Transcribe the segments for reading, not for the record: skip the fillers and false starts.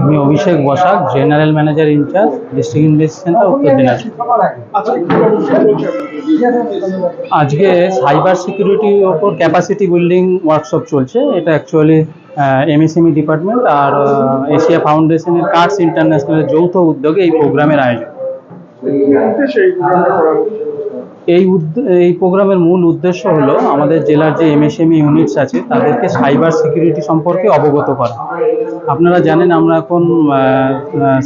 আমি Abhishek Basak, general manager incharge, district invest centre, Uttar Dinajpur. আজকে cyber সিকিউরিটির ওপর ক্যাপাসিটি বিল্ডিং ওয়ার্কশপ চলছে। এটা অ্যাকচুয়ালি এমএসএমই ডিপার্টমেন্ট আর এশিয়া ফাউন্ডেশনের কার্স ইন্টারন্যাশনালের যৌথ উদ্যোগে এই প্রোগ্রামের আয়োজন। এই প্রোগ্রামের মূল উদ্দেশ্য হলো আমাদের জেলার যে এমএসএমই ইউনিটস আছে তাদেরকে সাইবার সিকিউরিটি সম্পর্কে অবগত করা। আপনারা জানেন আমরা এখন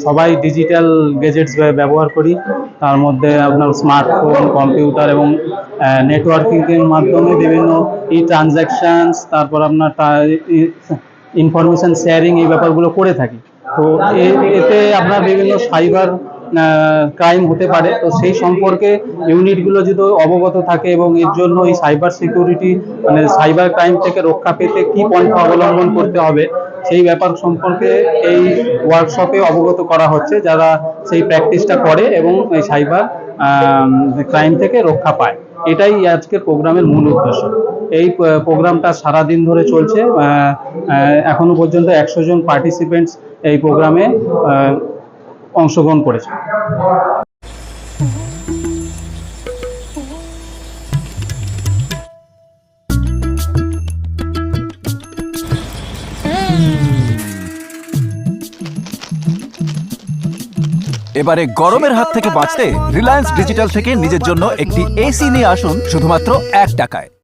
সবাই ডিজিটাল গ্যাজেটস ব্যবহার করি, তার মধ্যে আপনার স্মার্টফোন, কম্পিউটার এবং নেটওয়ার্কিংয়ের মাধ্যমে বিভিন্ন ট্রানজ্যাকশানস, তারপর আপনার ইনফরমেশান শেয়ারিং, এই ব্যাপারগুলো করে থাকি। তো এতে আপনার বিভিন্ন সাইবার ক্রাইম হতে পারে। তো সেই সম্পর্কে ইউনিটগুলো যদি অবগত থাকে এবং এর জন্য এই সাইবার সিকিউরিটি মানে সাইবার ক্রাইম থেকে রক্ষা পেতে কী পন্থা অবলম্বন করতে হবে সেই ব্যাপার সম্পর্কে এই ওয়ার্কশপে অবগত করা হচ্ছে, যারা সেই প্র্যাকটিসটা করে এবং এই সাইবার ক্রাইম থেকে রক্ষা পায়। এটাই আজকের প্রোগ্রামের মূল উদ্দেশ্য। এই প্রোগ্রামটা সারাদিন ধরে চলছে। এখনো পর্যন্ত 100 জন পার্টিসিপেন্টস এই প্রোগ্রামে অংশগ্রহণ করেছে। এবারে গরমের হাত থেকে বাঁচতে রিলায়েন্স ডিজিটাল থেকে নিজের জন্য একটি এসি নিয়ে আসুন শুধুমাত্র 1 টাকায়।